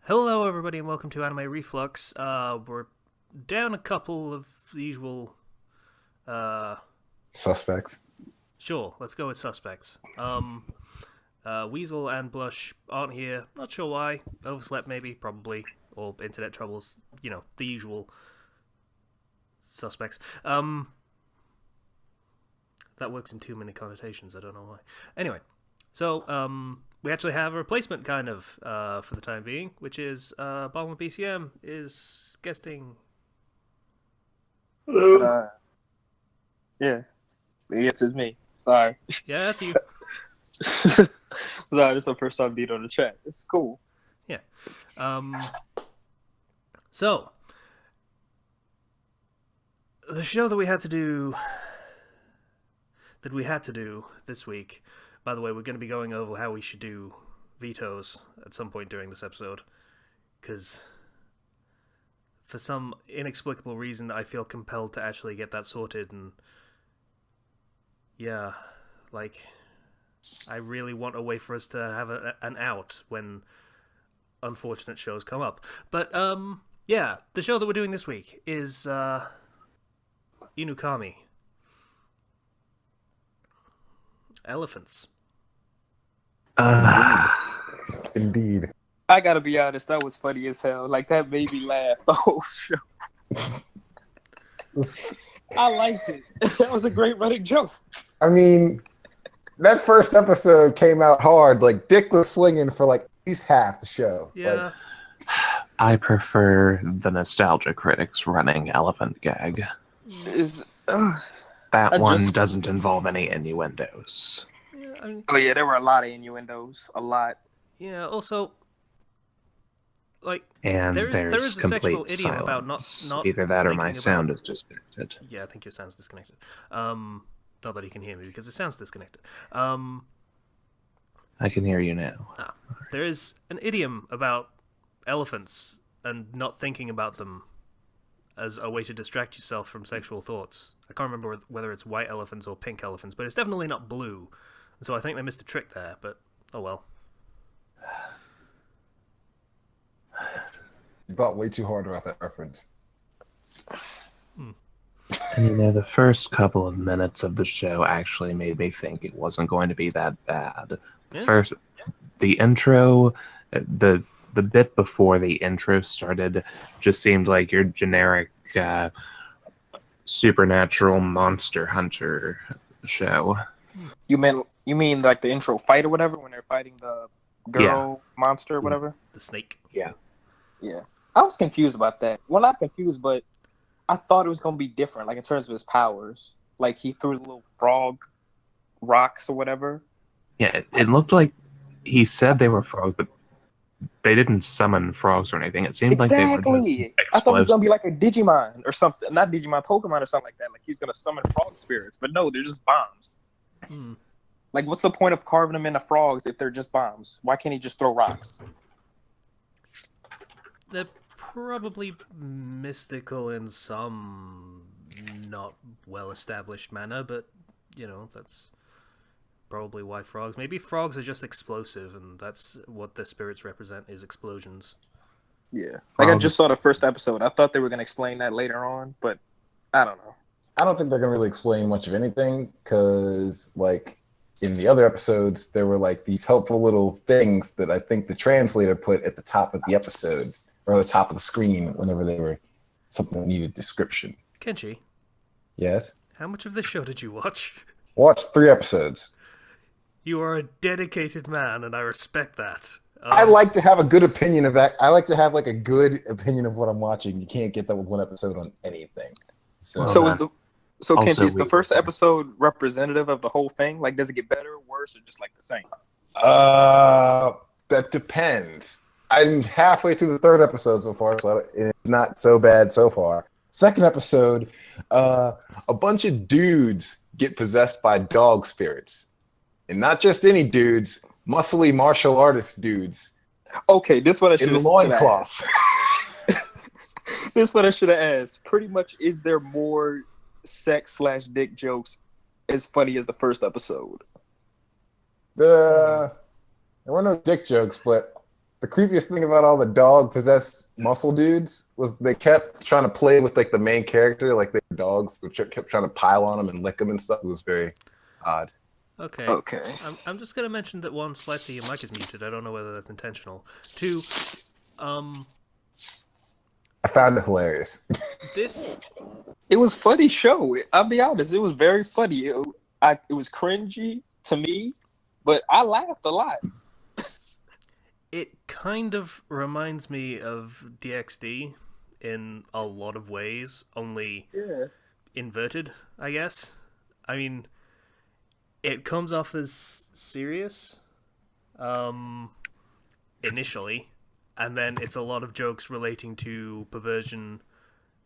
Hello, everybody, and welcome to Anime Reflux. We're down a couple of the usual. Uh, Suspects. sure, let's go with suspects. Weasel and Blush aren't here. Not sure why. Overslept, maybe, probably, or internet troubles. You know, the usual suspects. That works in too many connotations. I don't know why. Anyway, so we actually have a replacement, kind of, for the time being, which is Ballin BCM is guesting. Uh, yeah. Yes, it's me. Sorry. Yeah, that's you. Sorry, this is the first time being on the chat. It's cool. Yeah. So, the show that we had to do this week. By the way, we're going to be going over how we should do vetoes at some point during this episode, because for some inexplicable reason, I feel compelled to actually get that sorted, and yeah, like, I really want a way for us to have an out when unfortunate shows come up. But, yeah, the show that we're doing this week is, Inukami. Elephants. Indeed. I gotta be honest, that was funny as hell. Like, that made me laugh the whole show. I liked it. That was a great running joke. I mean, that first episode came out hard. Like, Dick was slinging for like at least half the show. Yeah. Like, I prefer the nostalgia critics running elephant gag. That one doesn't involve any innuendos. Yeah, I mean, Oh yeah, there were a lot of innuendos. A lot. yeah, also, like, And there is a sexual complete idiom about silence. not Either that or my thinking sound about- is disconnected. Yeah, I think your sound's disconnected. Not that he can hear me, because it sounds disconnected. I can hear you now. There is an idiom about elephants and not thinking about them as a way to distract yourself from sexual thoughts. I can't remember whether it's white elephants or pink elephants, but it's definitely not blue. And so I think they missed a trick there, but oh well. you thought way too hard about that reference. And you know, the first couple of minutes of the show actually made me think it wasn't going to be that bad. Yeah. First, the intro, the bit before the intro started just seemed like your generic supernatural monster hunter show. You mean like the intro fight or whatever when they're fighting the girl monster or whatever? The snake. Yeah. I was confused about that. Well, not confused, but I thought it was gonna be different, like in terms of his powers. Like he threw the little frog rocks or whatever. Yeah, it looked like he said they were frogs, but they didn't summon frogs or anything. It seemed like they were Exactly. I thought it was gonna be like a Digimon or something, not Digimon, Pokemon or something like that. Like he was gonna summon frog spirits, but no, they're just bombs. Hmm. Like, what's the point of carving them into frogs if they're just bombs? Why can't he just throw rocks? They're probably mystical in some not well-established manner, but, you know, that's probably why frogs... Maybe frogs are just explosive, and that's what their spirits represent, is explosions. Yeah. Like, I just saw the first episode. I thought they were gonna explain that later on, but I don't know. I don't think they're gonna really explain much of anything because, like, in the other episodes, there were like these helpful little things that I think the translator put at the top of the episode or the top of the screen whenever they were something that needed description. Kenshi, Yes. how much of this show did you watch? Watched 3 episodes. You are a dedicated man, and I respect that. I like to have a good opinion of that. I like to have like a good opinion of what I'm watching. You can't get that with one episode on anything. Well, Kenshi, is the first we- episode representative of the whole thing? Like, does it get better, worse, or just like the same? That depends. I'm halfway through the 3rd episode so far, so it's not so bad so far. 2nd episode, a bunch of dudes get possessed by dog spirits. And not just any dudes, muscly martial artist dudes. Okay, this is what I should In have loincloths. This is what I should have asked. Pretty much, is there more sex/dick jokes as funny as the first episode? There were no dick jokes, but the creepiest thing about all the dog-possessed muscle dudes was they kept trying to play with like the main character, like they were dogs, which kept trying to pile on him and lick him and stuff. It was very odd. Okay. Okay. I'm just gonna mention that one, Slicey, your mic is muted. I don't know whether that's intentional. Two, I found it hilarious. this It was funny show. I'll be honest. It was very funny. It was cringy to me, but I laughed a lot. it kind of reminds me of DxD in a lot of ways, only inverted, I guess. I mean, it comes off as serious, initially, and then it's a lot of jokes relating to perversion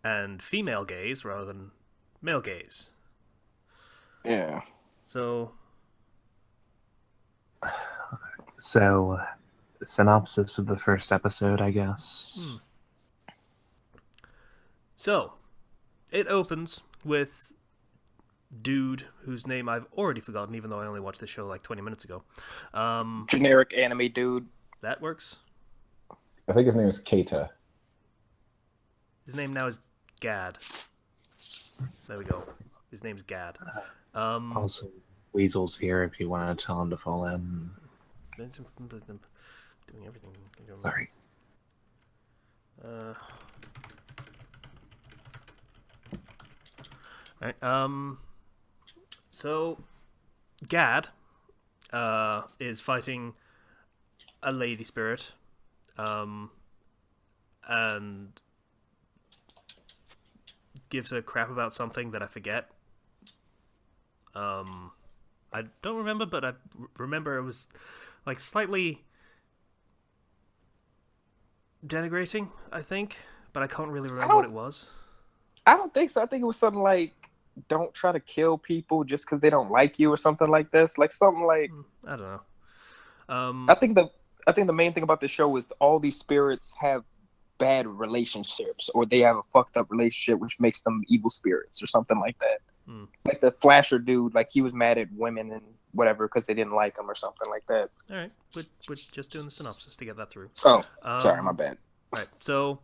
and female gaze rather than male gaze. Yeah. So, synopsis of the first episode, I guess. So, it opens with dude whose name I've already forgotten, even though I only watched the show like 20 minutes ago. Generic anime dude. That works. I think his name is Keita. His name now is Gad. There we go. His name's Gad. Also, Weasel's here if you want to tell him to fall in. Doing everything. Sorry. Right. So Gad is fighting a lady spirit, and gives a crap about something that I forget. I don't remember, but I remember it was like slightly denigrating, I think, but I can't really remember what it was. I don't think so. I think it was something like, don't try to kill people just because they don't like you or something like this. Like something like, I don't know. I think the main thing about the show is all these spirits have bad relationships, or they have a fucked up relationship, which makes them evil spirits or something like that. Like the Flasher dude, like he was mad at women and whatever because they didn't like him or something like that. All right, we're just doing the synopsis to get that through. Oh, sorry, my bad. Right, so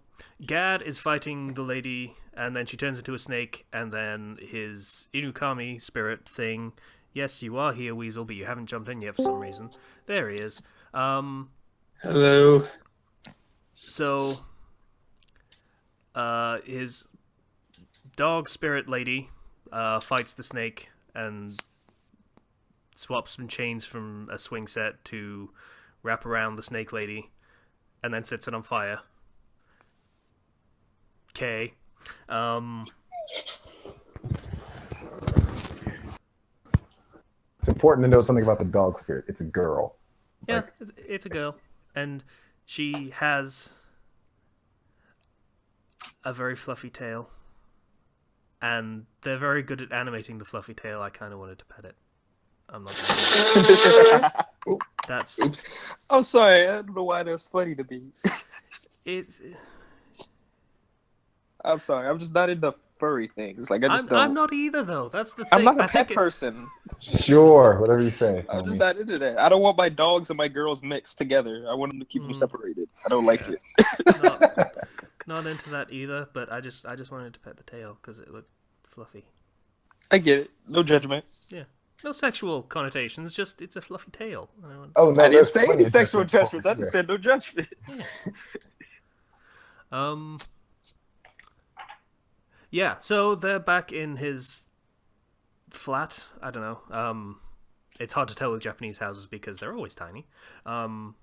Gad is fighting the lady, and then she turns into a snake, and then his Inukami spirit thing. Yes, you are here, Weasel, but you haven't jumped in yet for some reason. There he is. Hello. So, his dog spirit lady fights the snake and swaps some chains from a swing set to wrap around the snake lady, and then sets it on fire. Okay. It's important to know something about the dog spirit. It's a girl. Yeah, it's a girl, and she has a very fluffy tail, and they're very good at animating the fluffy tail. I kind of wanted to pet it. I'm not gonna That's... Oops. I'm sorry, I don't know why that's funny to me. It's... I'm sorry, I'm just not into furry things. Like I just don't. I'm not either, though. That's the thing. I'm not a I pet think person. Sure, whatever you say. I'm just not into that. I don't want my dogs and my girls mixed together. I want them to keep them separated. I don't like it. Not into that either, but I just wanted to pet the tail because it looked fluffy. I get it. No judgment. Yeah. No sexual connotations, just it's a fluffy tail. Oh no, I didn't there's say plenty any of sexual different judgments. I just said no judgment. Yeah, so they're back in his flat. I don't know. It's hard to tell with Japanese houses because they're always tiny. And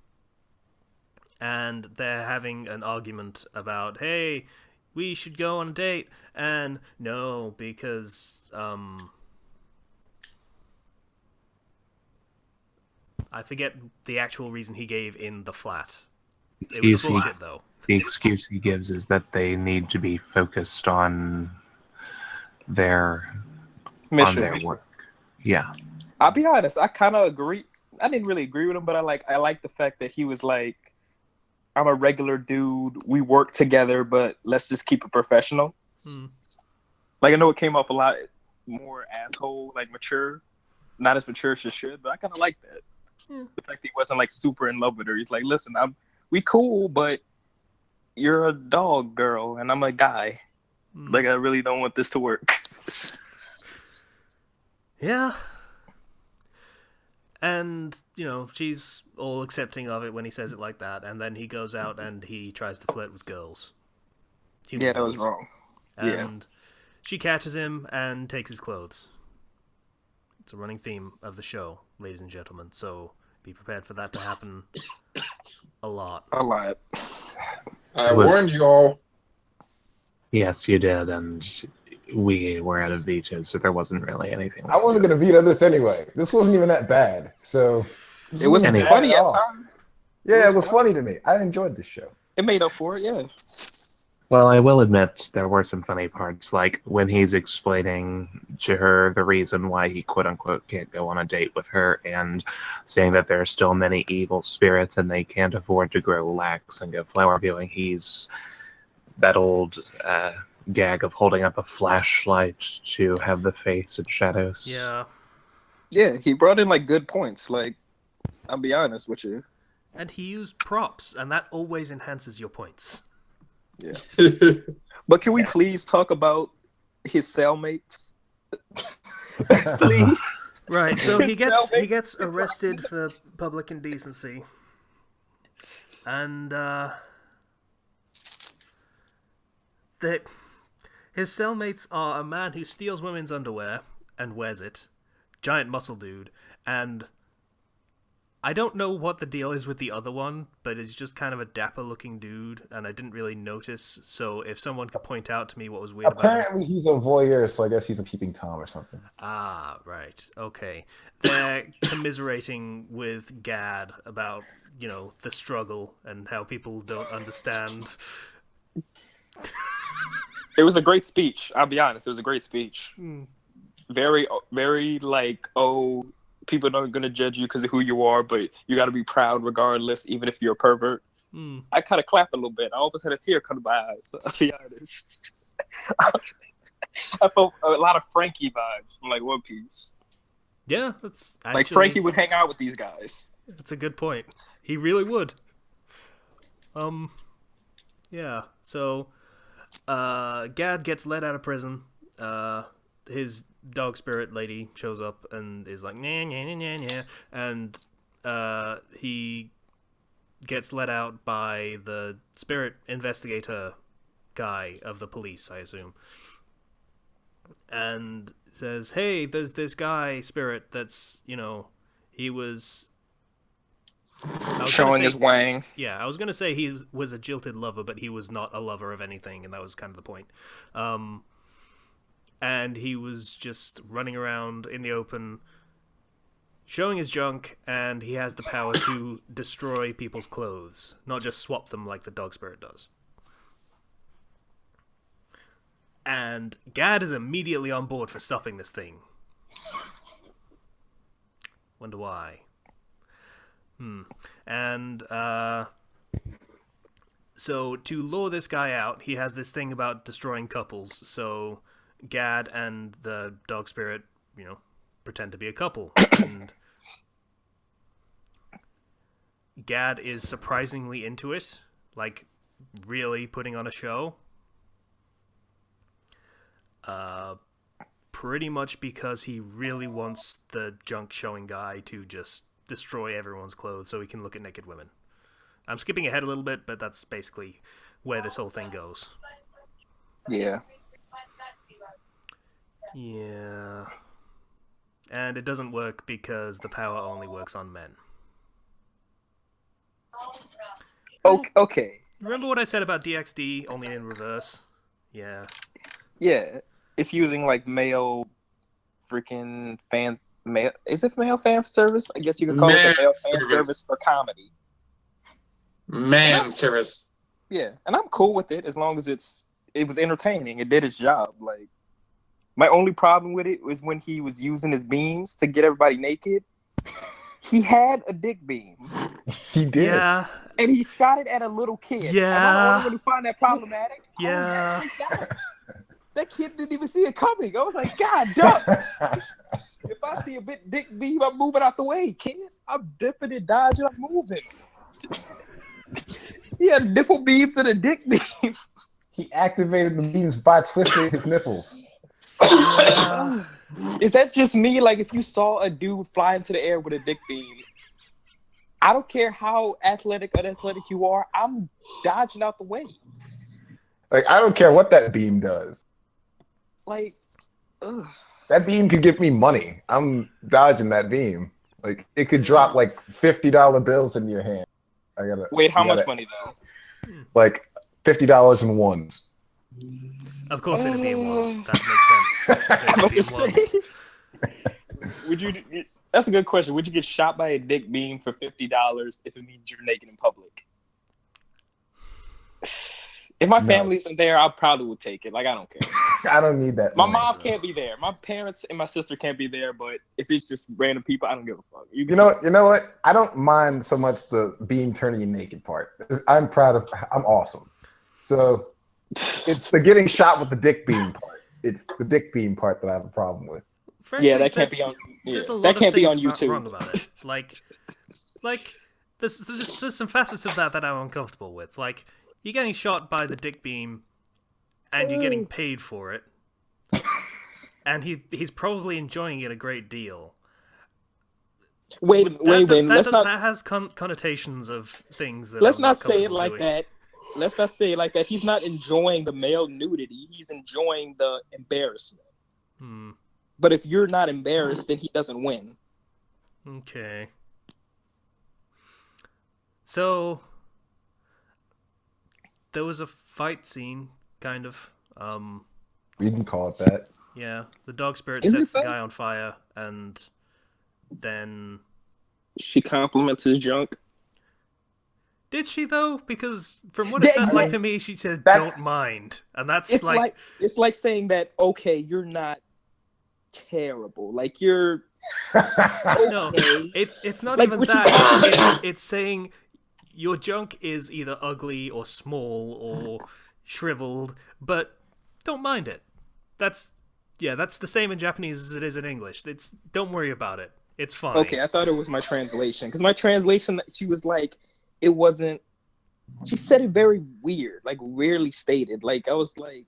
they're having an argument about, hey, we should go on a date. And no, because I forget the actual reason he gave in the flat. It was bullshit, though. The excuse he gives is that they need to be focused on their Mission. on their work. Yeah. I'll be honest, I kind of agree. I didn't really agree with him, but I like the fact that he was like, I'm a regular dude. We work together, but let's just keep it professional. Like, I know it came off a lot more asshole, like mature. Not as mature as it should, but I kind of like that. The fact that he wasn't like super in love with her. He's like, listen, we cool, but you're a dog girl and I'm a guy. Like, I really don't want this to work. Yeah. And, she's all accepting of it when he says it like that, and then he goes out and he tries to flirt with girls. Yeah, that was wrong. And she catches him and takes his clothes. It's a running theme of the show, ladies and gentlemen, so be prepared for that to happen a lot. A lot. I warned you all. Yes, you did, and we were out of veto, so there wasn't really anything. I wasn't going to veto this anyway. This wasn't even that bad. So it wasn't funny at times. Yeah, it was funny to me. I enjoyed this show. It made up for it, yeah. Well, I will admit there were some funny parts, like when he's explaining to her the reason why he quote-unquote can't go on a date with her, and saying that there are still many evil spirits and they can't afford to grow lax and go flower viewing. He's that old gag of holding up a flashlight to have the face in shadows. Yeah. Yeah, he brought in, like, good points. Like, I'll be honest with you. And he used props, and that always enhances your points. Yeah. But can we please talk about his cellmates? Please. Right, so he gets arrested for public indecency. And his cellmates are a man who steals women's underwear and wears it, giant muscle dude, and I don't know what the deal is with the other one, but it's just kind of a dapper-looking dude, and I didn't really notice, so if someone could point out to me what was weird about him... Apparently he's a voyeur, so I guess he's a peeping Tom or something. Ah, right. Okay. They're commiserating with Gad about, the struggle and how people don't understand. It was a great speech. I'll be honest. It was a great speech. Very, very people are not going to judge you because of who you are, but you got to be proud regardless, even if you're a pervert. I kind of clapped a little bit. I almost had a tear come to my eyes, I'll be honest. I felt a lot of Frankie vibes from, like, One Piece. Yeah, that's actually... Like, Frankie would hang out with these guys. That's a good point. He really would. Yeah, so... Gad gets let out of prison. His dog spirit lady shows up and is like, nah, nah, nah, nah, nah. And he gets let out by the spirit investigator guy of the police, I assume. And says, hey, there's this guy spirit that's, he was... Showing his Wang. Yeah, I was going to say he was a jilted lover, but he was not a lover of anything, and that was kind of the point. And he was just running around in the open, showing his junk, and he has the power to destroy people's clothes, not just swap them like the dog spirit does. And Gad is immediately on board for stopping this thing. Wonder why. And, so to lure this guy out, he has this thing about destroying couples, so Gad and the dog spirit, pretend to be a couple, and Gad is surprisingly into it, like, really putting on a show. Pretty much because he really wants the junk showing guy to just destroy everyone's clothes so he can look at naked women. I'm skipping ahead a little bit, but that's basically where this whole thing goes. Yeah. Yeah. And it doesn't work because the power only works on men. Okay. Remember what I said about DXD, only in reverse? Yeah. Yeah. It's using, like, male freaking fan... Male, is it male fan service? I guess you could call it the male fan service for comedy. Man service. Yeah, and I'm cool with it as long as it was entertaining. It did its job. Like, my only problem with it was when he was using his beams to get everybody naked. He had a dick beam. He did. Yeah. And he shot it at a little kid. Yeah. Am I the only one who find that problematic? Yeah. That kid didn't even see it coming. I was like, God damn. If I see a bit dick beam, I'm moving out the way, kid. I'm dipping and dodging, I'm moving. He had nipple beams and a dick beam. He activated the beams by twisting his nipples. Is that just me? Like, if you saw a dude fly into the air with a dick beam, I don't care how athletic or unathletic you are, I'm dodging out the way. Like, I don't care what that beam does. Like, ugh. That beam could give me money. I'm dodging that beam. Like, it could drop like $50 bills in your hand. Wait, how much money though? Like $50 in ones. Of course it'd be in ones. That makes sense. It'd be in ones. Would you? That's a good question. Would you get shot by a dick beam for $50 if it means you're naked in public? If my family isn't there, I probably would take it. Like, I don't care. I don't need that. My mom can't be there. My parents and my sister can't be there. But if it's just random people, I don't give a fuck. You know what? I don't mind so much the beam turning you naked part. I'm awesome. So it's the getting shot with the dick beam part. It's the dick beam part that I have a problem with. Frankly, that can't be on. There's a lot that can't of be on things YouTube. wrong about it. Like there's some facets of that I'm uncomfortable with. Like, you're getting shot by the dick beam, and you're getting paid for it, and he's probably enjoying it a great deal. Wait. That has connotations of things that. Let's I'm not say it like doing. that. Let's not say it like that. He's not enjoying the male nudity. He's enjoying the embarrassment. But if you're not embarrassed, then he doesn't win. Okay. So there was a fight scene, kind of. We can call it that. Yeah, the dog spirit sets the guy on fire, and then she compliments his junk. Did she though? Because from what it sounds like to me, she said, "Don't mind," and that's it's like saying that. Okay, you're not terrible. Like, you're. Okay. No, it's not like, even that. It's saying your junk is either ugly or small or shriveled, but don't mind it. That's the same in Japanese as it is in English. Don't worry about it. It's fine. Okay, I thought it was my translation, because my translation, she was like, it wasn't. She said it very weird, like rarely stated. Like, I was like,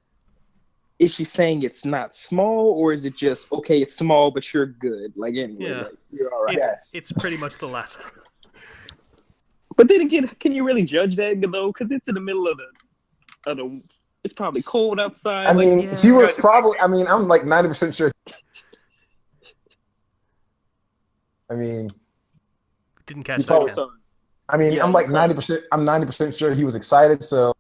is she saying it's not small, or is it just, okay, it's small, but you're good? Like, anyway, like, you're all right. It's pretty much the latter. But then again, can you really judge that though? Because it's in the middle of the. It's probably cold outside. I mean, he was probably. I mean, I'm like 90% sure. I mean, didn't catch that. I mean, I'm like 90%. I'm 90% sure he was excited. So,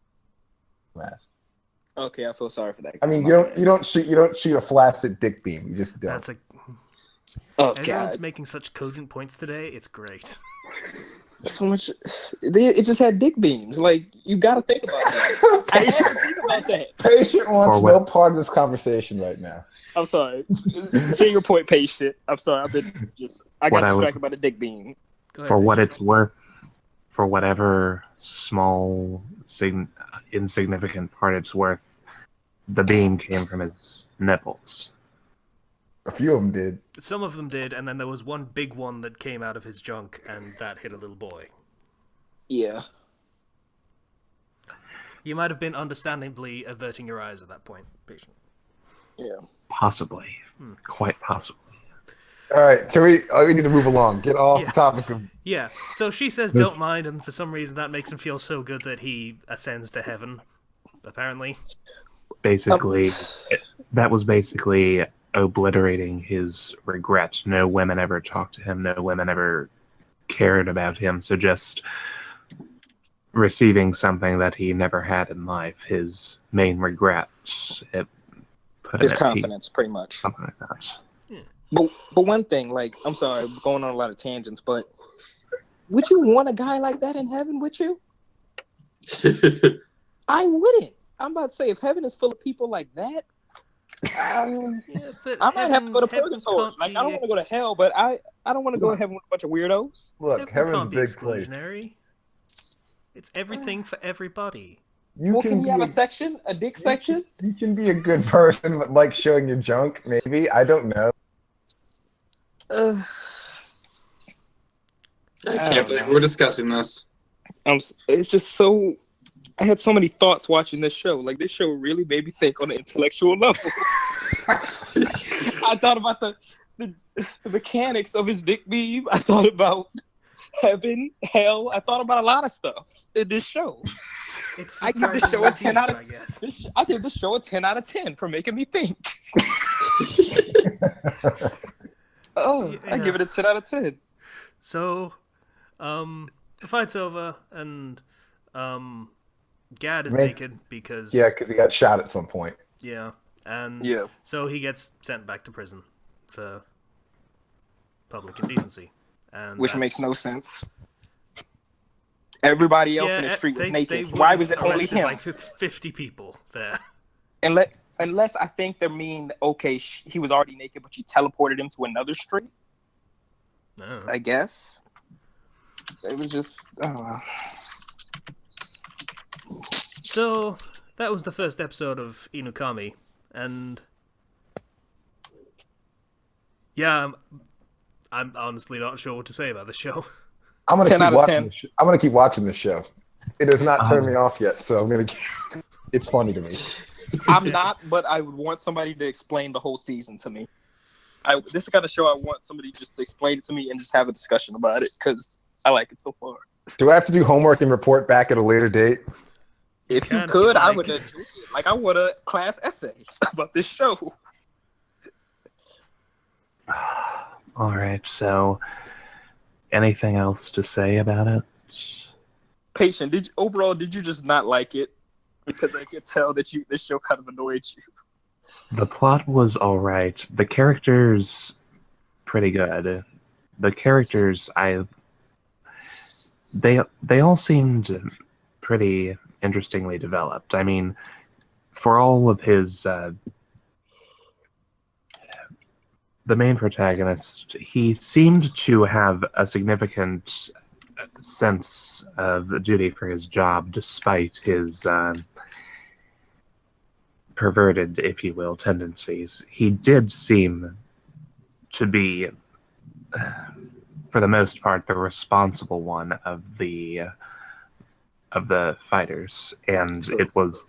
okay, I feel sorry for that. I mean, you don't shoot a flaccid dick beam. You just don't. Everyone's making such cogent points today. It's great. So much. It just had dick beams. Like, you got to think about that. Patient wants no part of this conversation right now. I'm sorry. Say your point, Patient. I'm sorry. I got distracted by the dick beam. For what it's worth, for whatever small, insignificant part it's worth, the beam came from his nipples. A few of them did. Some of them did, and then there was one big one that came out of his junk, and that hit a little boy. Yeah. You might have been understandably averting your eyes at that point, Patient. Yeah. Possibly. Quite possibly. All right, we need to move along. Get off the topic of... Yeah, so she says don't mind, and for some reason that makes him feel so good that he ascends to heaven, apparently. Basically, that was basically obliterating his regret. No women ever talked to him, no women ever cared about him, so just receiving something that he never had in life, his main regrets, his confidence, pretty much. Something like that. Yeah. But one thing, like, I'm sorry, I'm going on a lot of tangents, but would you want a guy like that in heaven with you? I wouldn't. I'm about to say, if heaven is full of people like that, I might have to go to purgatory. Like, I don't want to go to hell, but I don't want to go to heaven with a bunch of weirdos. Look, heaven's a big place. It's everything for everybody. Can you have a section? A dick section? You can be a good person, but like showing your junk, maybe. I don't know. I can't believe we're discussing this. It's just so I had so many thoughts watching this show. Like, this show really made me think on an intellectual level. I thought about the mechanics of his dick beam. I thought about heaven, hell. I thought about a lot of stuff in this show. I give this show a 10 out of. I give this show a 10 out of 10 for making me think. I give it a 10 out of 10. So, the fight's over, and Gad is Man. naked because... Yeah, because he got shot at some point. Yeah, and so he gets sent back to prison for public indecency. And which makes no sense. Everybody else in the street was naked. Why was it only him? Like 50 people there. Unless I think they mean, okay, he was already naked, but you teleported him to another street. No. I guess. It was just... So, that was the first episode of Inukami, and... Yeah, I'm honestly not sure what to say about the show. I'm gonna keep watching this show. It has not turned me off yet, so I'm gonna. It's funny to me. I'm not, but I would want somebody to explain the whole season to me. This is the kind of show I want somebody just to explain it to me and just have a discussion about it because I like it so far. Do I have to do homework and report back at a later date? If you could, I would. Like I want a class essay about this show. All right, so anything else to say about it? Patient, did you just not like it? Because I could tell that this show kind of annoyed you. The plot was all right. The characters, pretty good. The characters, they all seemed pretty interestingly developed. I mean, for all of his... the main protagonist, he seemed to have a significant sense of duty for his job, despite his perverted, if you will, tendencies. He did seem to be, for the most part, the responsible one of the fighters, and it was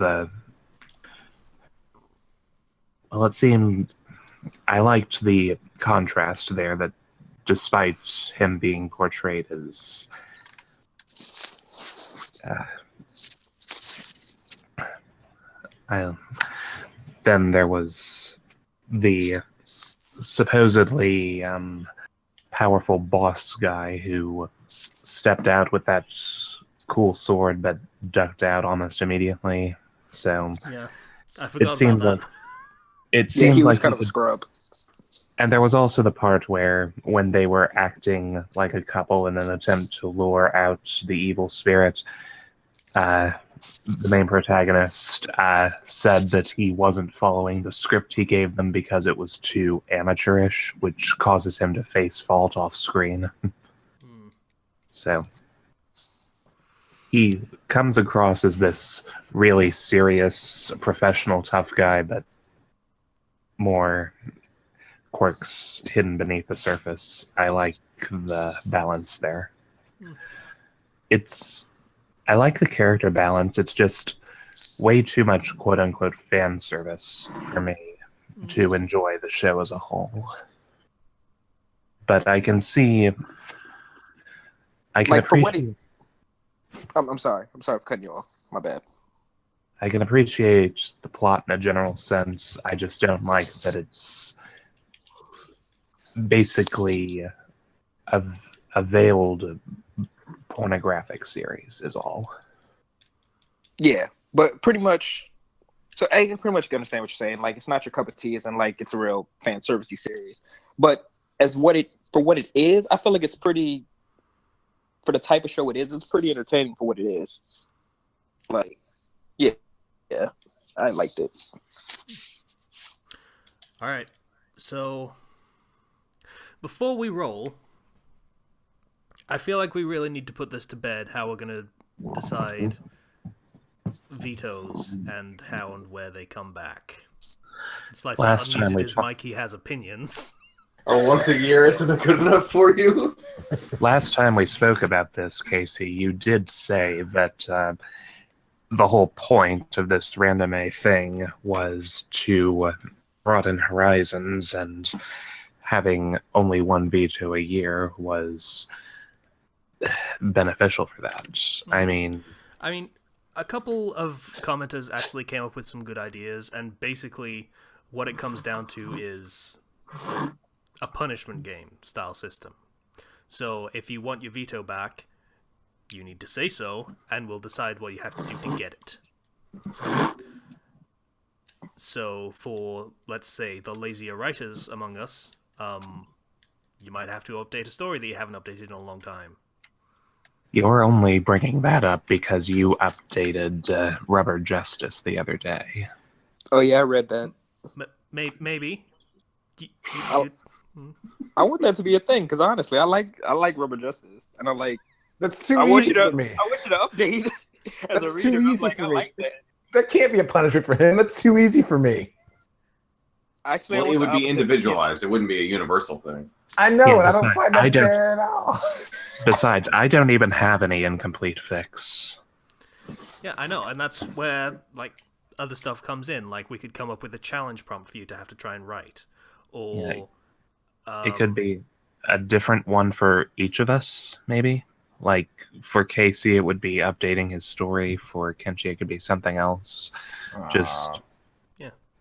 it seemed. I liked the contrast there, that despite him being portrayed as then there was the supposedly powerful boss guy who stepped out with that cool sword but ducked out almost immediately. So yeah, I forgot about that. It seems he was like kind of a scrub. And there was also the part where, when they were acting like a couple in an attempt to lure out the evil spirit, the main protagonist said that he wasn't following the script he gave them because it was too amateurish, which causes him to face fault off screen. So he comes across as this really serious, professional, tough guy, but more quirks hidden beneath the surface. I like the balance there. I like the character balance. It's just way too much quote-unquote fan service for me to enjoy the show as a whole. But I can see... I can like appreciate... I'm sorry for cutting you off. My bad. I can appreciate the plot in a general sense. I just don't like that it's basically a veiled pornographic series is all. Yeah, but pretty much... So I can pretty much understand what you're saying. Like, it's not your cup of tea, and like it's a real fan servicey series. But for what it is, I feel like it's pretty... For the type of show it is, it's pretty entertaining for what it is. Like, yeah, I liked it. All right, so before we roll, I feel like we really need to put this to bed, how we're going to decide vetoes and how and where they come back. Slice unmuted his mic, he has opinions. Oh, once a year isn't good enough for you? Last time we spoke about this, Casey, you did say that the whole point of this random A thing was to broaden horizons, and having only one veto a year was beneficial for that. I mean, a couple of commenters actually came up with some good ideas, and basically what it comes down to is a punishment game style system. So if you want your veto back, you need to say so, and we'll decide what you have to do to get it. So for, let's say, the lazier writers among us, you might have to update a story that you haven't updated in a long time. you're only bringing that up because you updated Rubber Justice the other day. Oh yeah, I read that. Maybe. I want that to be a thing because honestly, I like Rubber Justice, and That's too I want easy you to for me. I want you to update as That's a too reader. easy for I me. like that. That can't be a punishment for him. That's too easy for me. Actually, Well, it would be individualized. It wouldn't be a universal thing. I know, Yeah, and I don't find that I don't- fair at all. Besides, I don't even have any incomplete fix. Yeah, I know, and that's where other stuff comes in. Like we could come up with a challenge prompt for you to have to try and write, or It could be a different one for each of us, maybe. Like for Casey, it would be updating his story. For Kenshi, it could be something else. Just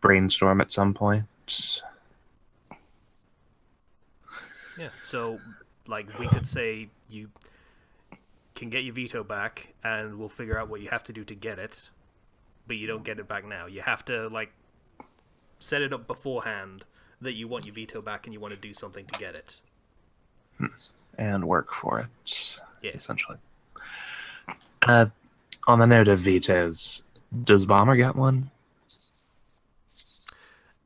brainstorm at some point. Yeah, so we could say you can get your veto back, and we'll figure out what you have to do to get it, but you don't get it back now. You have to set it up beforehand that you want your veto back and you want to do something to get it. And work for it, Yeah. essentially. On the note of vetoes, does Bomber get one?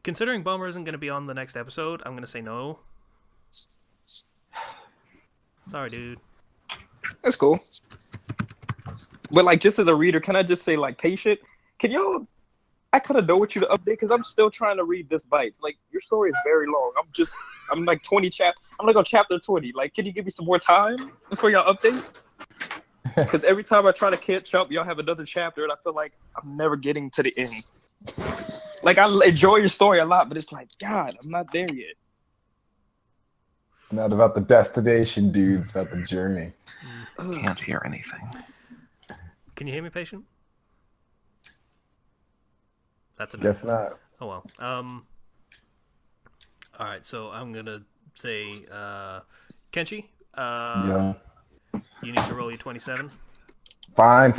Considering Bomber isn't going to be on the next episode, I'm going to say no. Sorry, dude. That's cool. But just as a reader, can I just say patient? Can y'all? I kind of know what you to update because I'm still trying to read this Bites. Your story is very long. I'm 20 I'm on chapter 20. Can you give me some more time before y'all update? Because every time I try to catch up, y'all have another chapter, and I feel like I'm never getting to the end. I enjoy your story a lot, but it's God, I'm not there yet. Not about the destination, dude. It's about the journey. Can't hear anything. Can you hear me, patient? That's a Guess not. Oh well. All right, so I'm gonna say, Kenshi. Yeah. You need to roll your 27. Fine.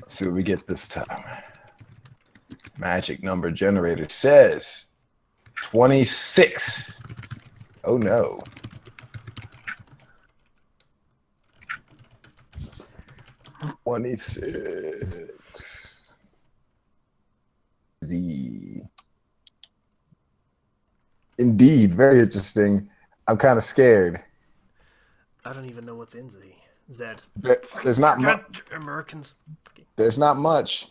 Let's see what we get this time. Magic number generator says 26. Oh no. $26. Z. Indeed, very interesting. I'm kind of scared. I don't even know what's in Z. There's not much. Americans. There's not much.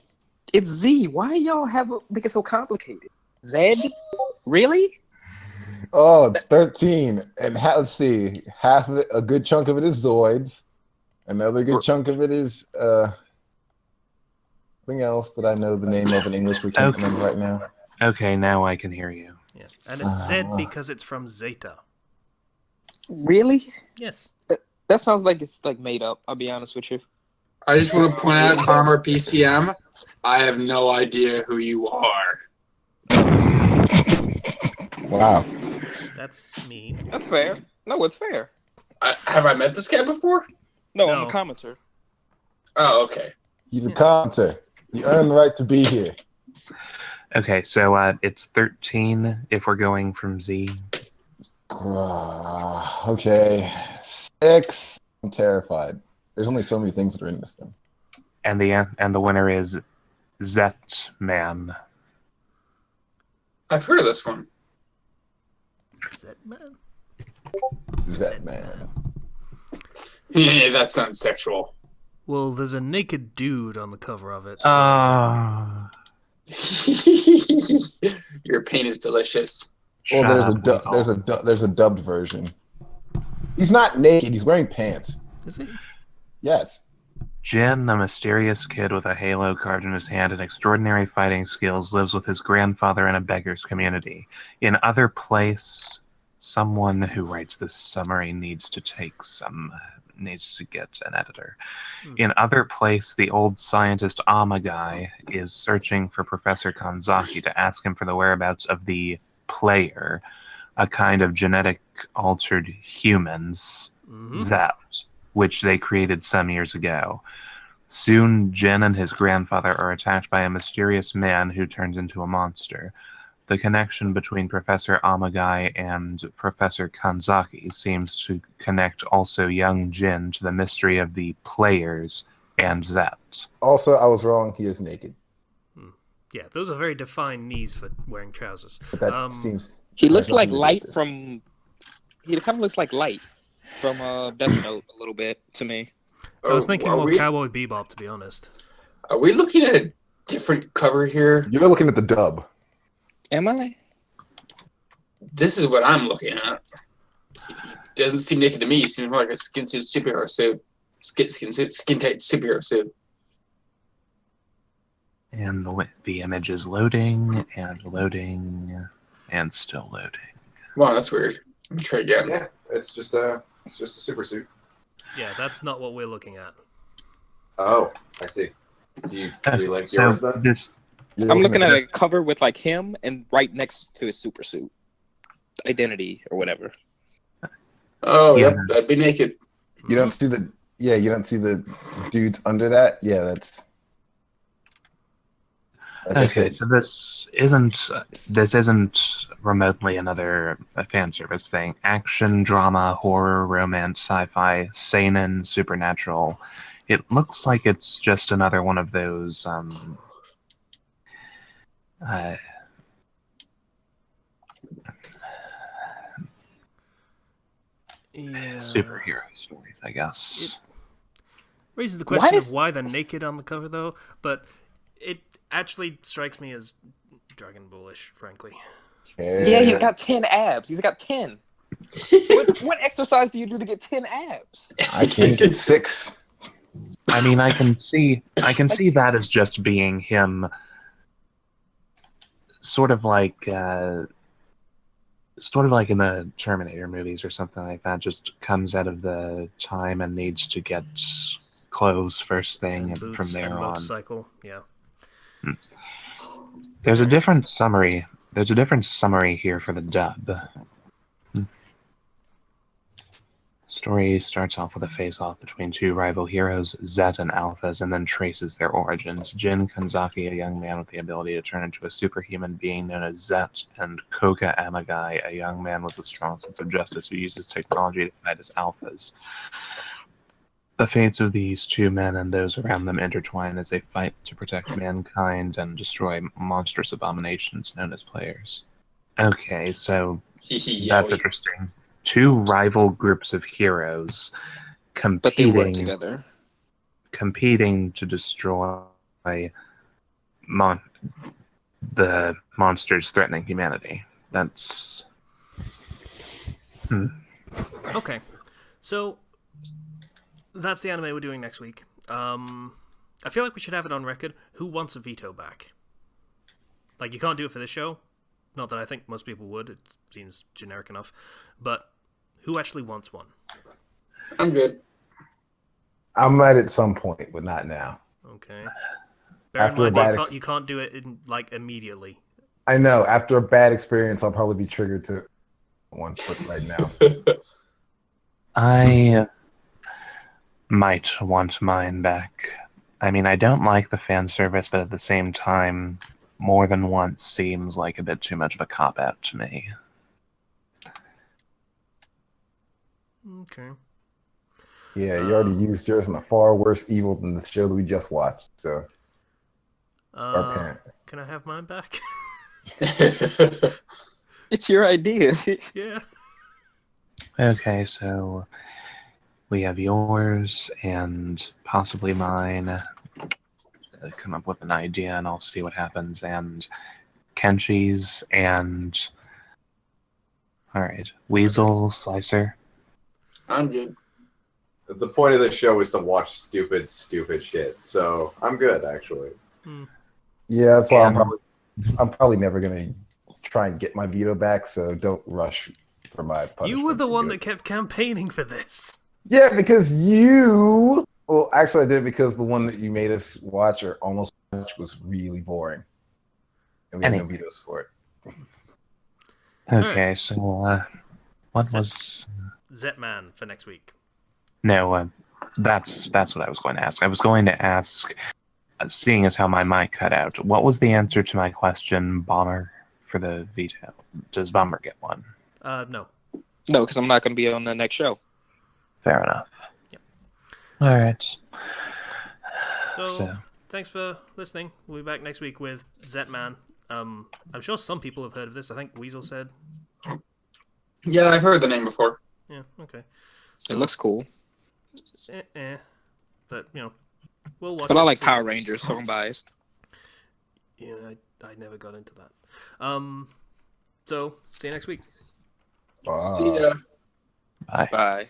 It's Z. Why y'all make it so complicated? Z? Really? Oh, it's 13. And let's see. Half of it, a good chunk of it is Zoids. Another good chunk of it is something else that I know the name of in English we can't remember right now. Okay, now I can hear you. Yeah, and it's Z because it's from Zeta. Really? Yes. That sounds like it's made up. I'll be honest with you. I just want to point out, Bomber PCM, I have no idea who you are. Wow. That's me. That's fair. No, it's fair. Have I met this guy before? No, I'm a commenter. Oh, okay. He's a commenter. You earn the right to be here. Okay, so it's 13 if we're going from Z. Okay. 6. I'm terrified. There's only so many things that are in this thing. And the winner is Zet Man. I've heard of this one. Z-Man? Z-Man. Yeah, that sounds sexual. Well, there's a naked dude on the cover of it. Your pain is delicious. Well, there's a dubbed version. He's not naked. He's wearing pants. Is he? Yes. Jin, a mysterious kid with a halo carved in his hand and extraordinary fighting skills, lives with his grandfather in a beggar's community. In other place, someone who writes this summary needs to get an editor. In other place, the old scientist Amagai is searching for Professor Kanzaki to ask him for the whereabouts of the player, a kind of genetic altered humans, Zaps, which they created some years ago. Soon, Jin and his grandfather are attacked by a mysterious man who turns into a monster. The connection between Professor Amagai and Professor Kanzaki seems to connect also young Jin to the mystery of the players and Zaps. Also, I was wrong. He is naked. Yeah, those are very defined knees for wearing trousers. But that seems... He looks like Light from... He kind of looks like Light from Death Note a little bit to me. I was thinking more Cowboy Bebop, to be honest. Are we looking at a different cover here? You're looking at the dub. Am I? This is what I'm looking at. It doesn't seem naked to me. It seems more like a skin suit superhero suit. Skin tight superhero suit. And the image is loading and loading and still loading. Wow, that's weird. Let me try again. Yeah, it's just a super suit. Yeah, that's not what we're looking at. Oh, I see. Do you like yours then? I'm looking at a cover with like him and right next to his super suit. Identity or whatever. Oh, yep, that'd be naked. You don't see the you don't see the dudes under that? Yeah, that's okay, so this isn't remotely another fan service thing. Action, drama, horror, romance, sci-fi, seinen, supernatural. It looks like it's just another one of those superhero stories, I guess. It raises the question of why they're naked on the cover, though, but it actually strikes me as Dragon Ballish, frankly. Yeah, he's got 10 abs. He's got 10. What exercise do you do to get 10 abs? I can't get 6. I mean, I can see that as just being him, sort of like in the Terminator movies or something like that. Just comes out of the time and needs to get clothes first thing, and from there on. Motorcycle, yeah. There's a different summary. There's a different summary here for the dub. Story starts off with a face-off between two rival heroes, Zet and Alphas, and then traces their origins. Jin Kanzaki, a young man with the ability to turn into a superhuman being known as Zet, and Koga Amagai, a young man with a strong sense of justice who uses technology to fight as Alphas. The fates of these two men and those around them intertwine as they fight to protect mankind and destroy monstrous abominations known as players. Okay, so that's interesting. Two rival groups of heroes competing, but they work together, competing to destroy the monsters threatening humanity. That's okay. So that's the anime we're doing next week. I feel like we should have it on record. Who wants a veto back? Like, you can't do it for this show. Not that I think most people would. It seems generic enough. But who actually wants one? I'm good. I might at some point, but not now. Okay. Bear in mind, you can't do it immediately. I know. After a bad experience, I'll probably be triggered to one foot right now. I might want mine back. I mean, I don't like the fan service, but at the same time, more than once seems like a bit too much of a cop-out to me. Okay. Yeah, you already used yours on a far worse evil than the show that we just watched, so... Our parent. Can I have mine back? It's your idea. Yeah. Okay, so we have yours and possibly mine. Come up with an idea and I'll see what happens. And Kenshi's and... Alright, Weasel, Slicer. I'm good. The point of the show is to watch stupid shit. So I'm good, actually. Yeah, that's why I'm probably never gonna try and get my veto back. So don't rush for my punishment. You were the one that kept campaigning for this. Yeah, because you. Well, actually, I did it because the one that you made us watch or almost watch was really boring, and we had no vetoes for it. Okay, so what was Zetman for next week? No, that's what I was going to ask. I was going to ask, seeing as how my mic cut out, what was the answer to my question, Bomber, for the veto? Does Bomber get one? No. No, because I'm not going to be on the next show. Fair enough. Yep. All right. So, thanks for listening. We'll be back next week with Zetman. I'm sure some people have heard of this. I think Weasel said. Yeah, I've heard the name before. Yeah, okay. It looks cool. But, we'll watch it. But I like Power Rangers, so I'm biased. Yeah, I never got into that. So, see you next week. Bye. See ya. Bye. Bye.